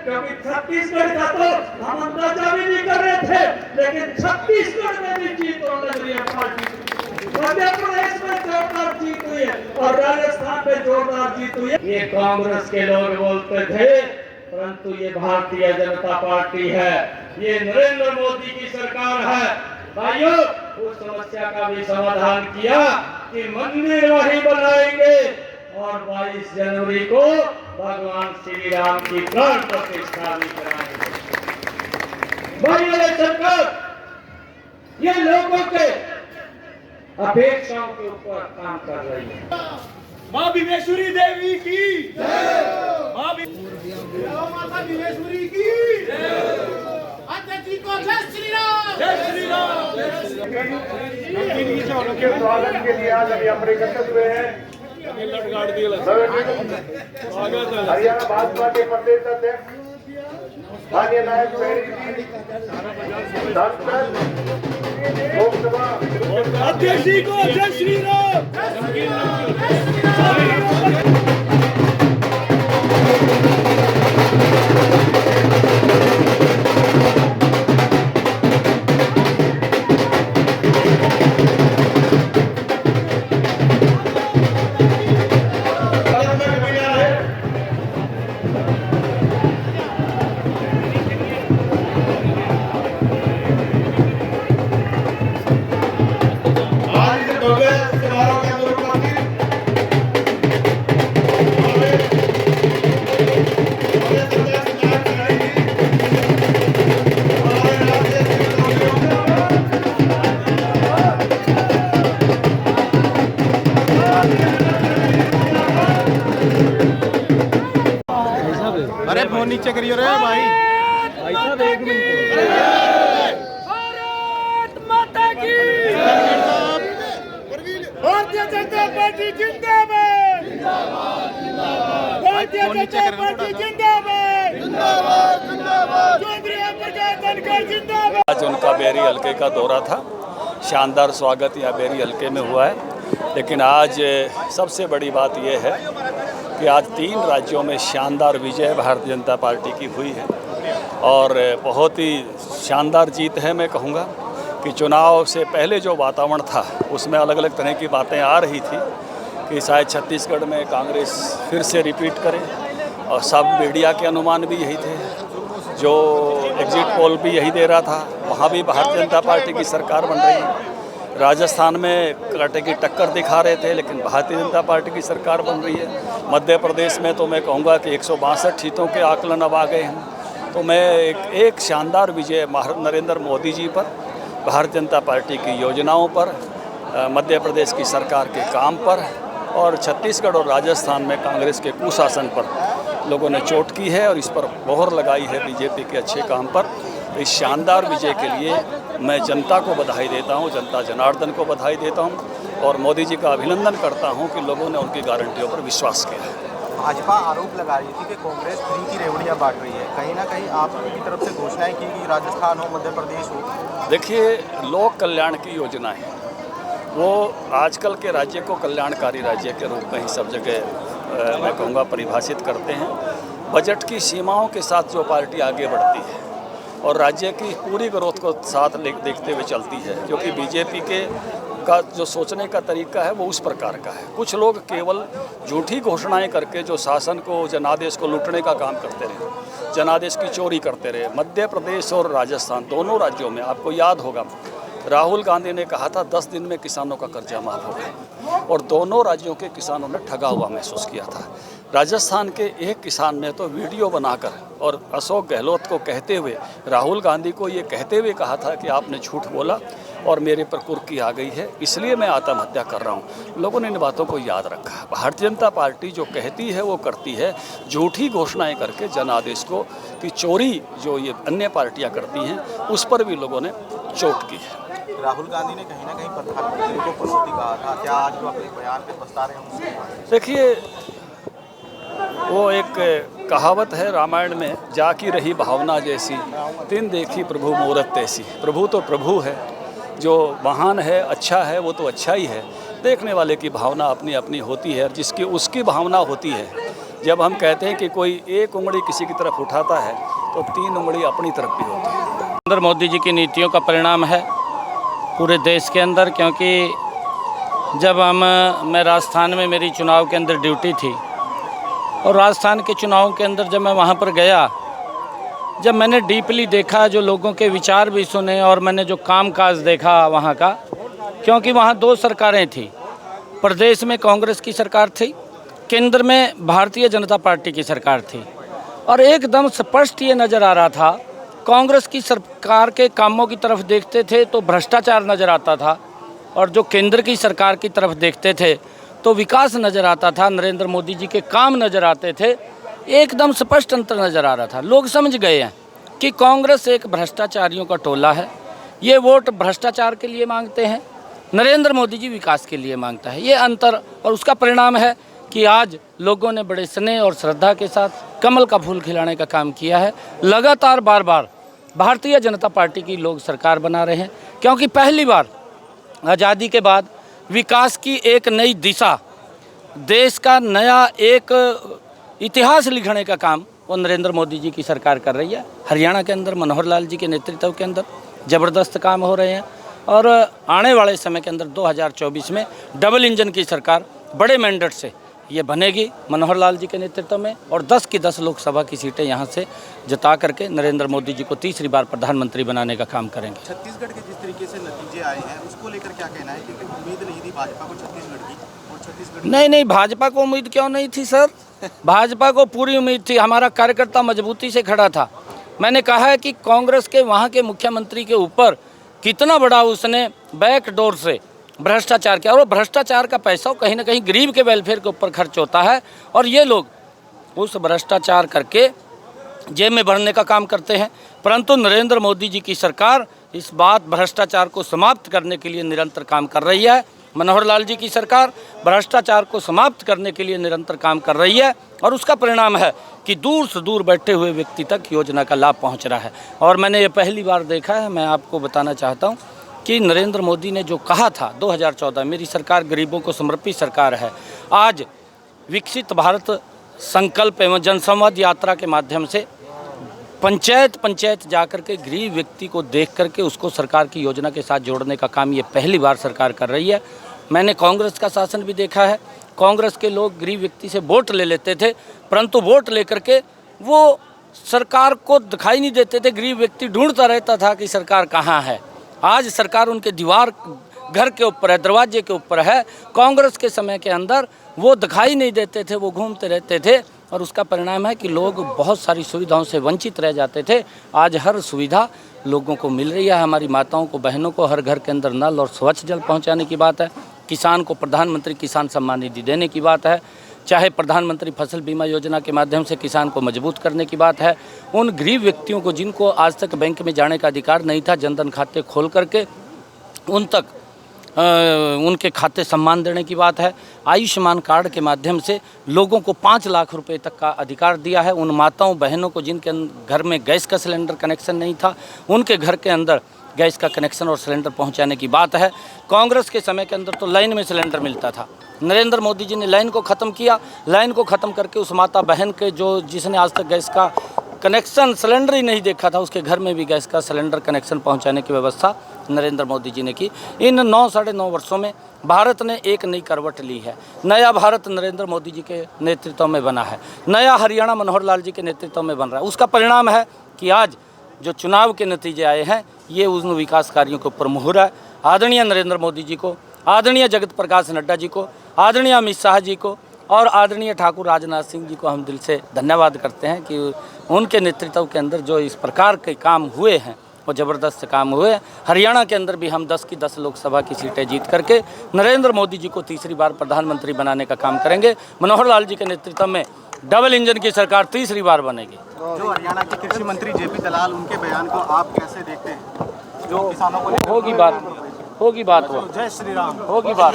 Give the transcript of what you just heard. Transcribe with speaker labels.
Speaker 1: क्योंकि छत्तीसगढ़ का तो हम अंदाजा भी नहीं कर रहे थे, लेकिन छत्तीसगढ़ में भी जीत होने लग रही है पार्टी। मध्य प्रदेश में जोरदार जीत हुई है और राजस्थान में जोरदार जीत हुई है। ये कांग्रेस के लोग बोलते थे, परंतु ये भारतीय जनता पार्टी है, ये नरेंद्र मोदी की सरकार है। भाइयों, उस समस्या का भी समाधान किया कि मंदिर वही बनाएंगे और 22 जनवरी को भगवान श्री राम की प्राण प्रतिष्ठा भी कराएंगे। भाइयों, सरकार ये लोगों के अपेक्षाओं के ऊपर काम कर रही है।
Speaker 2: माँ विवेश्वरी देवी की जय, माता विवेश्वरी की जय, अध्यक्ष जी को जय श्री राम, जय श्री राम, जय श्री राम।
Speaker 3: उनके स्वागत के लिए आज अभी हम एकत्रित हुए हैं। हरियाणा भाजपा के प्रदेश अध्यक्ष माननीय नायक जी, सांसद लोकसभा
Speaker 2: अध्यक्ष जी को जय श्री राम।
Speaker 3: अरे फोन नीचे करियो रे भाई।
Speaker 2: भाई साहब एक मिनट। भारत माता की भारतीय जनता पार्टी जिंदाबाद, भारतीय जनता पार्टी जिंदाबाद, चौधरी प्रकाश धनखड़ जिंदाबाद।
Speaker 4: आज उनका बेरी हल्के का दौरा था, शानदार स्वागत यहाँ बेरी हल्के में हुआ है। लेकिन आज सबसे बड़ी बात यह है कि आज 3 राज्यों में शानदार विजय भारतीय जनता पार्टी की हुई है और बहुत ही शानदार जीत है। मैं कहूँगा कि चुनाव से पहले जो वातावरण था उसमें अलग अलग तरह की बातें आ रही थी कि शायद छत्तीसगढ़ में कांग्रेस फिर से रिपीट करे और सब मीडिया के अनुमान भी यही थे, जो एग्जिट पोल भी यही दे रहा था। वहाँ भी भारतीय जनता पार्टी की सरकार बन रही है। राजस्थान में कांटे की टक्कर दिखा रहे थे, लेकिन भारतीय जनता पार्टी की सरकार बन रही है। मध्य प्रदेश में तो मैं कहूँगा कि 162 सीटों के आकलन अब आ गए हैं। तो मैं एक शानदार विजय नरेंद्र मोदी जी पर, भारतीय जनता पार्टी की योजनाओं पर, मध्य प्रदेश की सरकार के काम पर और छत्तीसगढ़ और राजस्थान में कांग्रेस के कुशासन पर लोगों ने चोट की है और इस पर मोहर लगाई है बीजेपी के अच्छे काम पर। इस शानदार विजय के लिए मैं जनता को बधाई देता हूं, जनता जनार्दन को बधाई देता हूं और मोदी जी का अभिनंदन करता हूं कि लोगों ने उनकी गारंटियों पर विश्वास किया है।
Speaker 5: भाजपा आरोप लगा रही थी कि कांग्रेस फ्री की रेवड़ियाँ बांट रही है, कहीं ना कहीं आपकी तरफ से घोषणाएं की कि राजस्थान हो, मध्य प्रदेश हो।
Speaker 4: देखिए, लोक कल्याण की योजनाएं वो आजकल के राज्य को कल्याणकारी राज्य के रूप में ही सब जगह मैं कहूँगा परिभाषित करते हैं। बजट की सीमाओं के साथ जो पार्टी आगे बढ़ती है और राज्य की पूरी ग्रोथ को साथ देखते हुए चलती है, क्योंकि बीजेपी का जो सोचने का तरीका है वो उस प्रकार का है। कुछ लोग केवल झूठी घोषणाएं करके जो शासन को, जनादेश को लूटने का काम करते रहे, जनादेश की चोरी करते रहे। मध्य प्रदेश और राजस्थान दोनों राज्यों में आपको याद होगा राहुल गांधी ने कहा था 10 दिन में किसानों का कर्जा माफ होगा और दोनों राज्यों के किसानों ने ठगा हुआ महसूस किया था। राजस्थान के एक किसान ने तो वीडियो बनाकर और अशोक गहलोत को कहते हुए, राहुल गांधी को ये कहते हुए कहा था कि आपने झूठ बोला और मेरे पर कुर्की आ गई है, इसलिए मैं आत्महत्या कर रहा हूँ। लोगों ने इन बातों को याद रखा। भारतीय जनता पार्टी जो कहती है वो करती है, झूठी घोषणाएं करके जनादेश को की चोरी जो ये अन्य पार्टियां करती हैं उस पर भी लोगों ने चोट की है।
Speaker 5: राहुल गांधी ने कहीं ना कहीं प्रधानमंत्री को पनौती कहा था, क्या आज वो अपने बयान पे पछता रहे हैं?
Speaker 4: देखिए, वो एक कहावत है रामायण में, जाकी रही भावना जैसी तिन देखी प्रभु मूरत तैसी। प्रभु तो प्रभु है, जो महान है, अच्छा है, वो तो अच्छा ही है। देखने वाले की भावना अपनी अपनी होती है, जिसकी उसकी भावना होती है जब हम कहते हैं कि कोई एक उंगली किसी की तरफ उठाता है तो 3 उंगली अपनी तरफ भी होती है।
Speaker 6: नरेंद्र मोदी जी की नीतियों का परिणाम है पूरे देश के अंदर, क्योंकि जब मैं राजस्थान में मेरी चुनाव के अंदर ड्यूटी थी और राजस्थान के चुनाव के अंदर जब मैं वहाँ पर गया, जब मैंने डीपली देखा, जो लोगों के विचार भी सुने और मैंने जो कामकाज देखा वहाँ का, क्योंकि वहाँ 2 सरकारें थी, प्रदेश में कांग्रेस की सरकार थी, केंद्र में भारतीय जनता पार्टी की सरकार थी, और एकदम स्पष्ट ये नज़र आ रहा था, कांग्रेस की सरकार के कामों की तरफ देखते थे तो भ्रष्टाचार नज़र आता था, और जो केंद्र की सरकार की तरफ देखते थे तो विकास नज़र आता था, नरेंद्र मोदी जी के काम नज़र आते थे। एकदम स्पष्ट अंतर नज़र आ रहा था। लोग समझ गए हैं कि कांग्रेस एक भ्रष्टाचारियों का टोला है, ये वोट भ्रष्टाचार के लिए मांगते हैं, नरेंद्र मोदी जी विकास के लिए मांगता है। ये अंतर, और उसका परिणाम है कि आज लोगों ने बड़े स्नेह और श्रद्धा के साथ कमल का फूल खिलाने का काम किया है। लगातार बार बार भारतीय जनता पार्टी की लोग सरकार बना रहे हैं, क्योंकि पहली बार आज़ादी के बाद विकास की एक नई दिशा, देश का नया एक इतिहास लिखने का काम वो नरेंद्र मोदी जी की सरकार कर रही है। हरियाणा के अंदर मनोहर लाल जी के नेतृत्व के अंदर ज़बरदस्त काम हो रहे हैं, और आने वाले समय के अंदर 2024 में डबल इंजन की सरकार बड़े मैंडेट से ये बनेगी मनोहर लाल जी के नेतृत्व में, और 10 की 10 लोकसभा की सीटें यहाँ से जिता करके नरेंद्र मोदी जी को तीसरी बार प्रधानमंत्री बनाने का काम करेंगे।
Speaker 5: छत्तीसगढ़ के जिस तरीके से नतीजे आए हैं उसको लेकर क्या कहना है, क्योंकि उम्मीद नहीं थी भाजपा को छत्तीसगढ़ की, और छत्तीसगढ़
Speaker 6: नहीं, भाजपा को उम्मीद क्यों नहीं थी सर? भाजपा को पूरी उम्मीद थी। हमारा कार्यकर्ता मजबूती से खड़ा था। मैंने कहा है कि कांग्रेस के वहाँ के मुख्यमंत्री के ऊपर कितना बड़ा उसने बैकडोर से भ्रष्टाचार किया, और भ्रष्टाचार का पैसा कहीं ना कहीं गरीब के वेलफेयर के ऊपर खर्च होता है, और ये लोग उस भ्रष्टाचार करके जेब में भरने का काम करते हैं। परंतु नरेंद्र मोदी जी की सरकार इस बात भ्रष्टाचार को समाप्त करने के लिए निरंतर काम कर रही है। मनोहर लाल जी की सरकार भ्रष्टाचार को समाप्त करने के लिए निरंतर काम कर रही है, और उसका परिणाम है कि दूर से दूर बैठे हुए व्यक्ति तक योजना का लाभ पहुंच रहा है। और मैंने ये पहली बार देखा है, मैं आपको बताना चाहता हूं कि नरेंद्र मोदी ने जो कहा था 2014, मेरी सरकार गरीबों को समर्पित सरकार है, आज विकसित भारत संकल्प एवं जनसंवाद यात्रा के माध्यम से पंचायत जाकर के गरीब व्यक्ति को देख करके उसको सरकार की योजना के साथ जोड़ने का काम ये पहली बार सरकार कर रही है। मैंने कांग्रेस का शासन भी देखा है। कांग्रेस के लोग गरीब व्यक्ति से वोट ले लेते थे, परंतु वोट लेकर के वो सरकार को दिखाई नहीं देते थे। गरीब व्यक्ति ढूंढता रहता था कि सरकार कहाँ है। आज सरकार उनके दीवार घर के ऊपर है, दरवाजे के ऊपर है। कांग्रेस के समय के अंदर वो दिखाई नहीं देते थे, वो घूमते रहते थे, और उसका परिणाम है कि लोग बहुत सारी सुविधाओं से वंचित रह जाते थे। आज हर सुविधा लोगों को मिल रही है। हमारी माताओं को, बहनों को हर घर के अंदर नल और स्वच्छ जल पहुंचाने की बात है। किसान को प्रधानमंत्री किसान सम्मान निधि देने की बात है। चाहे प्रधानमंत्री फसल बीमा योजना के माध्यम से किसान को मजबूत करने की बात है। उन गरीब व्यक्तियों को जिनको आज तक बैंक में जाने का अधिकार नहीं था, जनधन खाते खोल करके उन तक उनके खाते सम्मान देने की बात है। आयुष्मान कार्ड के माध्यम से लोगों को 5 लाख रुपए तक का अधिकार दिया है। उन माताओं बहनों को जिनके घर में गैस का सिलेंडर कनेक्शन नहीं था, उनके घर के अंदर गैस का कनेक्शन और सिलेंडर पहुंचाने की बात है। कांग्रेस के समय के अंदर तो लाइन में सिलेंडर मिलता था। नरेंद्र मोदी जी ने लाइन को ख़त्म किया। लाइन को ख़त्म करके उस माता बहन के जिसने आज तक गैस का कनेक्शन सिलेंडर ही नहीं देखा था, उसके घर में भी गैस का सिलेंडर कनेक्शन पहुंचाने की व्यवस्था नरेंद्र मोदी जी ने की। इन 9-9.5 वर्षों में भारत ने एक नई करवट ली है। नया भारत नरेंद्र मोदी जी के नेतृत्व में बना है। नया हरियाणा मनोहर लाल जी के नेतृत्व में बन रहा है। उसका परिणाम है कि आज जो चुनाव के नतीजे आए हैं, ये उन विकास कार्यों के ऊपर मुहर है। आदरणीय नरेंद्र मोदी जी को, आदरणीय जगत प्रकाश नड्डा जी को, आदरणीय अमित शाह जी को और आदरणीय ठाकुर राजनाथ सिंह जी को हम दिल से धन्यवाद करते हैं कि उनके नेतृत्व के अंदर जो इस प्रकार के काम हुए हैं वो ज़बरदस्त काम हुए। हरियाणा के अंदर भी हम 10 की 10 लोकसभा की सीटें जीत करके नरेंद्र मोदी जी को तीसरी बार प्रधानमंत्री बनाने का काम करेंगे। मनोहर लाल जी के नेतृत्व में डबल इंजन की सरकार तीसरी बार बनेगी।
Speaker 5: जो हरियाणा के कृषि मंत्री जेपी दलाल, उनके बयान को आप कैसे देखते हैं? जो किसानों को
Speaker 6: होगी बात वो
Speaker 5: जय श्री राम
Speaker 6: होगी बात।